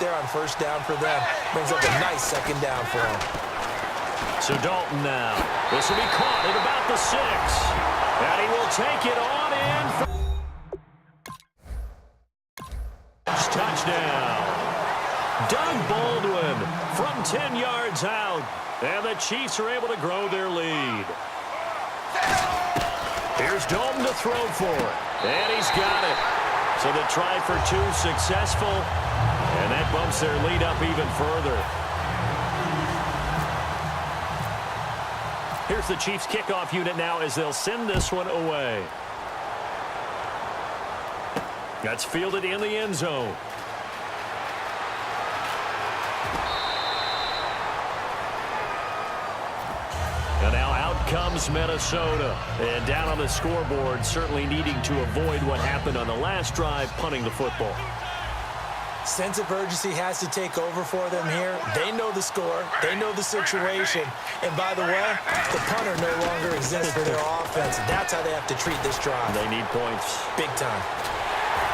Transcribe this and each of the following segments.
there on first down for them. Brings up a nice second down for them. So Dalton now. This will be caught at about the 6. And he will take it on in. Touchdown. Doug Baldwin from 10 yards out. And the Chiefs are able to grow their lead. Here's Dalton to throw for it. And he's got it. So the try for 2 successful. And that bumps their lead up even further. Here's the Chiefs kickoff unit now as they'll send this one away. That's fielded in the end zone. And now out comes Minnesota. And down on the scoreboard, certainly needing to avoid what happened on the last drive, punting the football. Sense of urgency has to take over for them here. They know the score. They know the situation. And by the way, the punter no longer exists for their offense. That's how they have to treat this drive. They need points. Big time.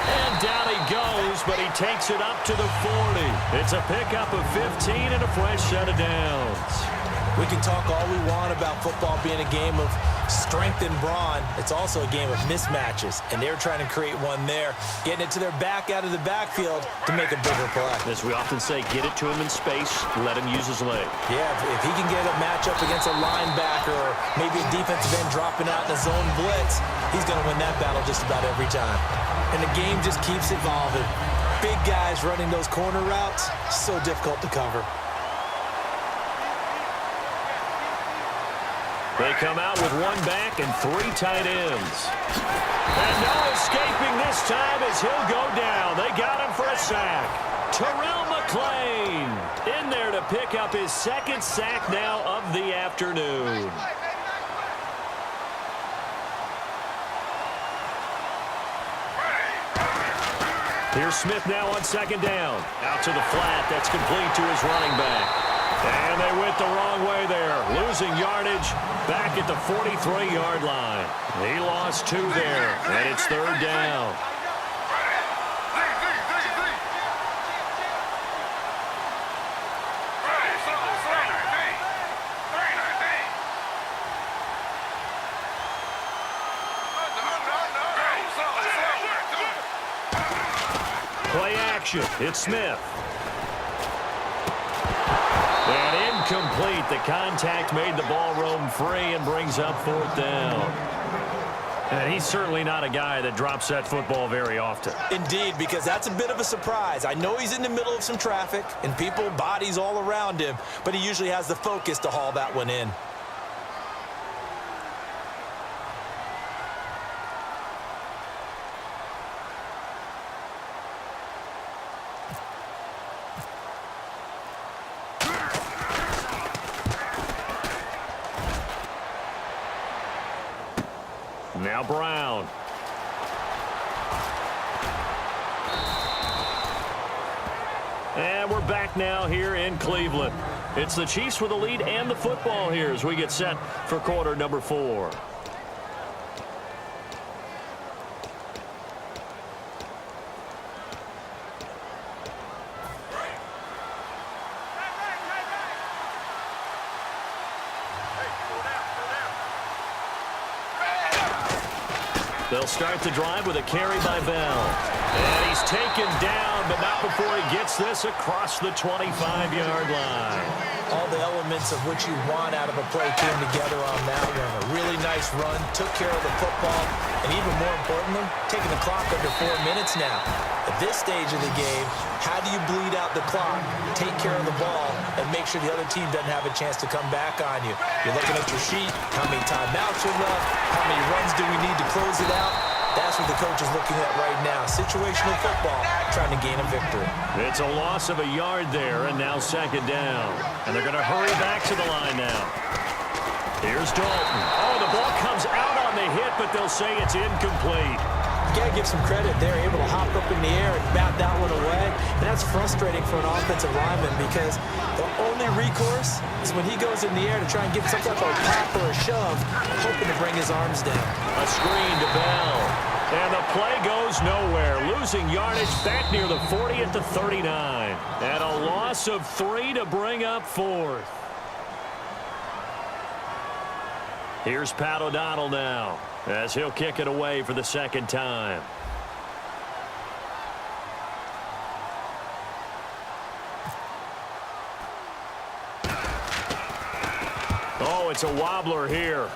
And down he goes, but he takes it up to the 40. It's a pickup of 15 and a fresh set of downs. We can talk all we want about football being a game of strength and brawn. It's also a game of mismatches, and they're trying to create one there, getting it to their back out of the backfield to make a bigger play. As we often say, get it to him in space, let him use his leg. Yeah, if he can get a matchup against a linebacker or maybe a defensive end dropping out in a zone blitz, he's going to win that battle just about every time. And the game just keeps evolving. Big guys running those corner routes, so difficult to cover. They come out with 1 back and 3 tight ends. And no escaping this time as he'll go down. They got him for a sack. Terrell McClain in there to pick up his 2nd sack now of the afternoon. Here's Smith now on 2nd down. Out to the flat. That's complete to his running back. And they went the wrong way there. Losing yardage back at the 43-yard line. He lost 2 there, and it's 3rd down. Play action. It's Smith. And incomplete. The contact made the ball roam free and brings up 4th down. And he's certainly not a guy that drops that football very often. Indeed, because that's a bit of a surprise. I know he's in the middle of some traffic and people, bodies all around him, but he usually has the focus to haul that one in. Now Brown. And we're back now here in Cleveland. It's the Chiefs with the lead and the football here as we get set for quarter number 4. They'll start the drive with a carry by Bell. And he's taken down, but not before he gets this across the 25-yard line. All the elements of what you want out of a play came together on that one. A really nice run, took care of the football, and even more importantly, taking the clock under 4 minutes now. At this stage of the game, how do you bleed out the clock, take care of the ball, and make sure the other team doesn't have a chance to come back on you? You're looking at your sheet, how many timeouts are left, how many runs do we need to close it out? That's what the coach is looking at right now. Situational football, trying to gain a victory. It's a loss of a yard there, and now 2nd down. And they're going to hurry back to the line now. Here's Dalton. Oh, the ball comes out on the hit, but they'll say it's incomplete. You got to give some credit. They're able to hop up in the air and bat that one away. And that's frustrating for an offensive lineman because the only recourse is when he goes in the air to try and get some type of pop or a shove, hoping to bring his arms down. A screen to Bell. And the play goes nowhere. Losing yardage back near the 40 at the 39. loss of 3 to bring up fourth. Here's Pat O'Donnell now as he'll kick it away for the second time. Oh, it's a wobbler here.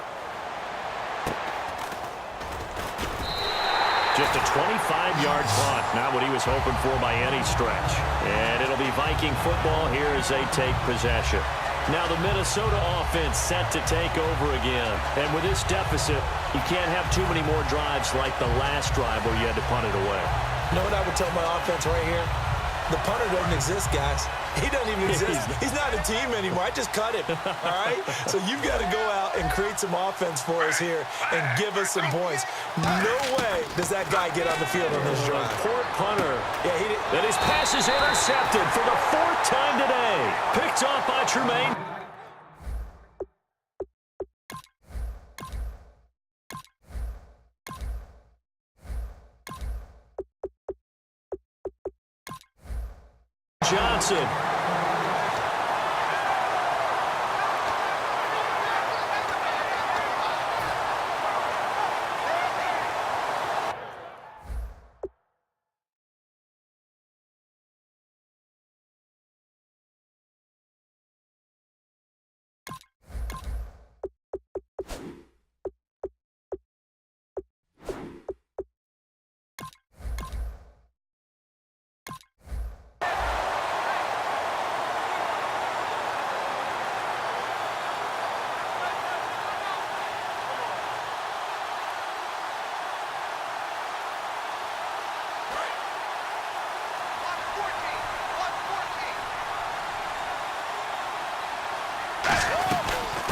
Just a 25-yard punt, not what he was hoping for by any stretch. And it'll be Viking football here as they take possession. Now the Minnesota offense set to take over again. And with this deficit, you can't have too many more drives like the last drive where you had to punt it away. You know what I would tell my offense right here? The punter doesn't exist, guys. He doesn't even exist. He's not a team anymore. I just cut him, all right? So you've got to go out and create some offense for us here and give us some points. No way does that guy get on the field on this drive. Poor punter. Yeah, he did. And his pass is intercepted for the 4th time today. Picked off by Tremaine. Johnson.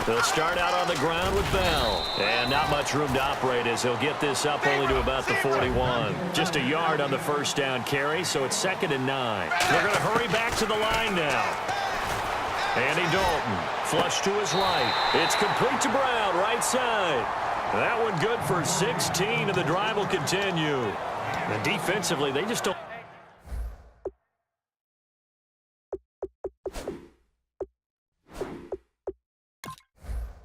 They'll start out on the ground with Bell. And not much room to operate as he'll get this up only to about the 41. Just a yard on the first down carry, so it's 2nd and 9. They're going to hurry back to the line now. Andy Dalton, flush to his right. It's complete to Brown, right side. That one good for 16, and the drive will continue. And defensively, they just don't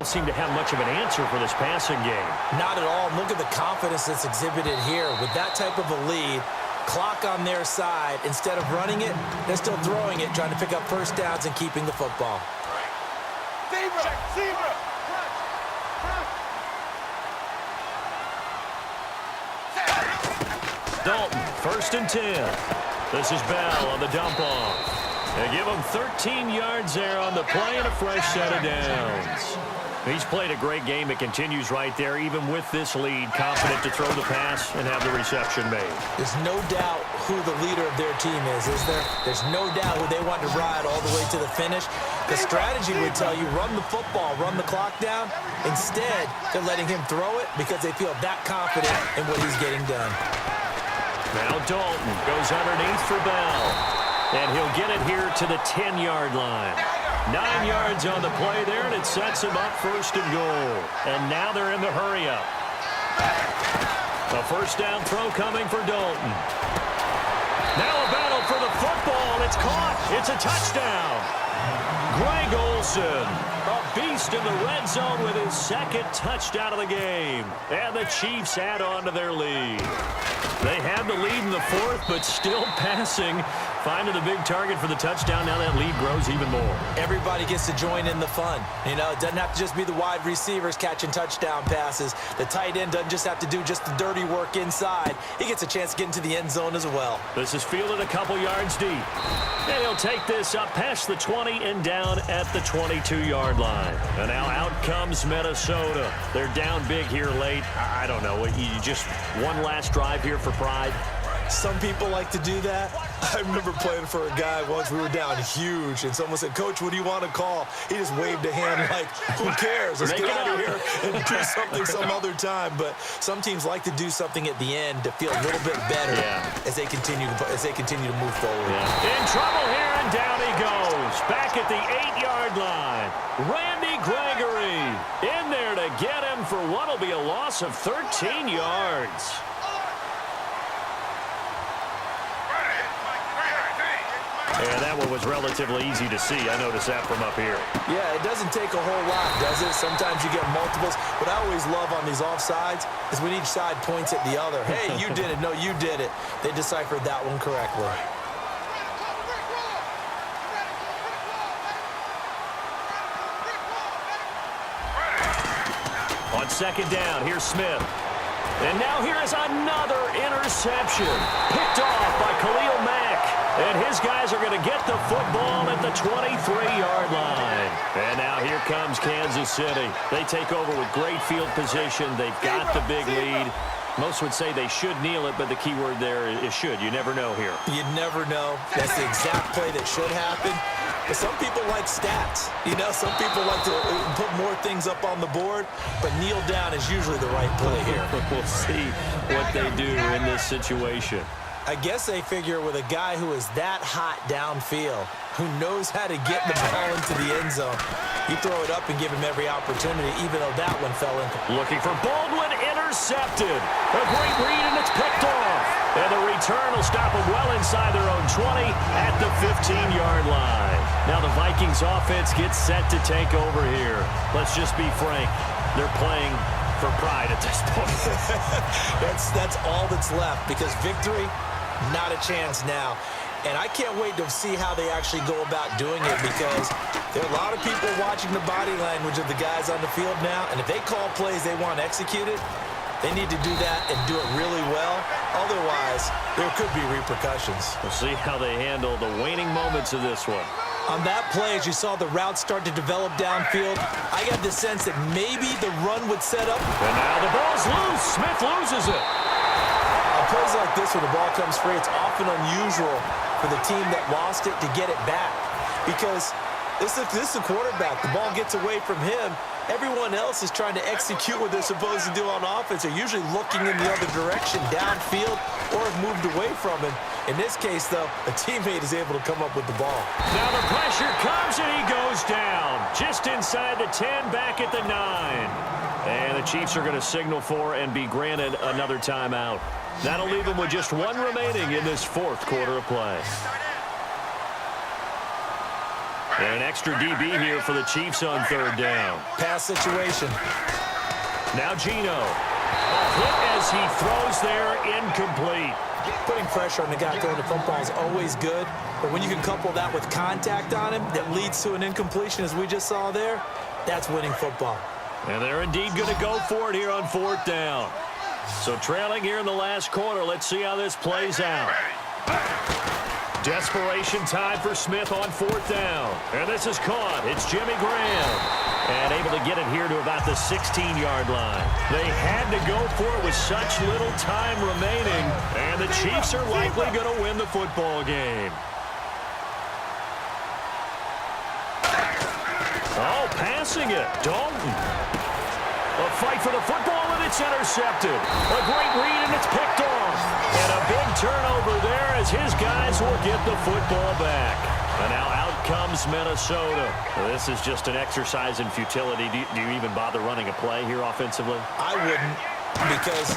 seem to have much of an answer for this passing game. Not at all. Look at the confidence that's exhibited here. With that type of a lead, clock on their side, instead of running it, they're still throwing it, trying to pick up first downs and keeping the football. Zebra! Dalton, 1st and 10. This is Bell on the dump off. They give him 13 yards there on the play and a fresh set of downs. He's played a great game. It continues right there, even with this lead, confident to throw the pass and have the reception made. There's no doubt who the leader of their team is there? There's no doubt who they want to ride all the way to the finish. The strategy would tell you, run the football, run the clock down. Instead, they're letting him throw it because they feel that confident in what he's getting done. Now Dalton goes underneath for Bell. And he'll get it here to the 10-yard line. 9 yards on the play there, and it sets him up 1st and goal. And now they're in the hurry-up. A first down throw coming for Dalton. Now a battle for the football, and it's caught. It's a touchdown. Greg Olsen, a beast in the red zone with his 2nd touchdown of the game. And the Chiefs add on to their lead. They had the lead in the 4th, but still passing. Finding the big target for the touchdown. Now that lead grows even more. Everybody gets to join in the fun. You know, it doesn't have to just be the wide receivers catching touchdown passes. The tight end doesn't just have to do just the dirty work inside. He gets a chance to get into the end zone as well. This is fielded a couple yards deep. And he'll take this up past the 20 and down at the 22-yard line. And now out comes Minnesota. They're down big here late. I don't know. You just one last drive here for pride. Some people like to do that. I remember playing for a guy once. We were down huge, and someone said, "Coach, what do you want to call?" He just waved a hand like, who cares? Let's get out of here and do something some other time. But some teams like to do something at the end to feel a little bit better as they continue to move forward. In trouble here, and down he goes. Back at the 8-yard line. Randy Gregory in there to get him for what will be a loss of 13 yards. And that one was relatively easy to see. I noticed that from up here. Yeah, it doesn't take a whole lot, does it? Sometimes you get multiples. What I always love on these offsides is when each side points at the other. Hey, you did it. No, you did it. They deciphered that one correctly. On second down, here's Smith. And now here is another interception. Picked off by Khalil Mack. And his guys are going to get the football at the 23-yard line. And now here comes Kansas City. They take over with great field position. They've got the big lead. Most would say they should kneel it, but the key word there is should. You never know here. You never know. That's the exact play that should happen. But some people like stats. You know, some people like to put more things up on the board, but kneel down is usually the right play here. We'll see what they do in this situation. I guess they figure with a guy who is that hot downfield, who knows how to get the ball into the end zone, you throw it up and give him every opportunity, even though that one fell in. Looking for Baldwin, intercepted. A great read, and it's picked off. And the return will stop them well inside their own 20 at the 15-yard line. Now the Vikings offense gets set to take over here. Let's just be frank. They're playing for pride at this point. That's all that's left, because victory, not a chance now. And I can't wait to see how they actually go about doing it, because there are a lot of people watching the body language of the guys on the field now, and if they call plays they want executed, they need to do that and do it really well. Otherwise, there could be repercussions. We'll see how they handle the waning moments of this one. On that play, as you saw the route start to develop downfield, I got the sense that maybe the run would set up. And now the ball's loose. Smith loses it. On plays like this, when the ball comes free, it's often unusual for the team that lost it to get it back, because this is the quarterback. The ball gets away from him. Everyone else is trying to execute what they're supposed to do on offense. They're usually looking in the other direction, downfield, or have moved away from him. In this case, though, a teammate is able to come up with the ball. Now the pressure comes, and he goes down. Just inside the 10, back at the 9. And the Chiefs are going to signal for and be granted another timeout. That'll leave them with just one remaining in this fourth quarter of play. And an extra DB here for the Chiefs on third down. Pass situation. Now Geno. A hit as he throws there, incomplete. Putting pressure on the guy throwing the football is always good, but when you can couple that with contact on him that leads to an incompletion, as we just saw there, that's winning football. And they're indeed going to go for it here on fourth down. So trailing here in the last quarter, let's see how this plays out. Desperation time for Smith on fourth down. And this is caught. It's Jimmy Graham. And able to get it here to about the 16-yard line. They had to go for it with such little time remaining. And the Chiefs are likely going to win the football game. Oh, passing it. Dalton. A fight for the football, and it's intercepted. A great read, and it's picked off. And a big turnover there as his guys will get the football back. And now out comes Minnesota. This is just an exercise in futility. Do you even bother running a play here offensively? I wouldn't, because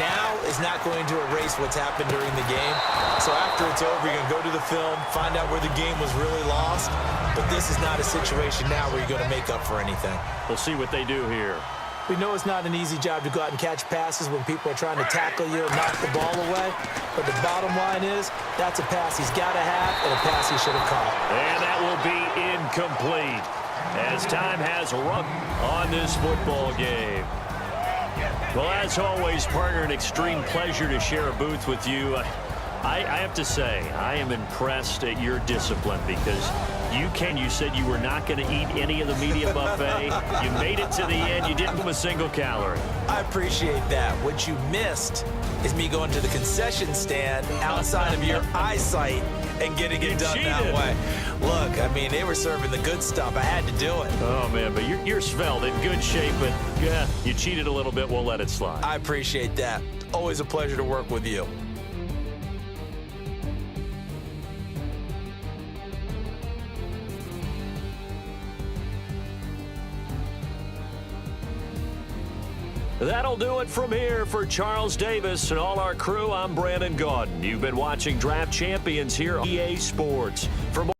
now is not going to erase what's happened during the game. So after it's over, you're going to go to the film, find out where the game was really lost. But this is not a situation now where you're going to make up for anything. We'll see what they do here. We know it's not an easy job to go out and catch passes when people are trying to tackle you and knock the ball away. But the bottom line is, that's a pass he's got to have and a pass he should have caught. And that will be incomplete as time has run on this football game. Well, as always, partner, an extreme pleasure to share a booth with you. I have to say, I am impressed at your discipline, because you said you were not going to eat any of the media buffet. You made it to the end. You didn't have a single calorie. I appreciate that. What you missed is me going to the concession stand outside of your eyesight and getting it done that way. Look, I mean, they were serving the good stuff. I had to do it. Oh, man, but you're svelte, in good shape, but yeah, you cheated a little bit. We'll let it slide. I appreciate that. Always a pleasure to work with you. That'll do it from here for Charles Davis and all our crew. I'm Brandon Gaudin. You've been watching Draft Champions here on EA Sports. For more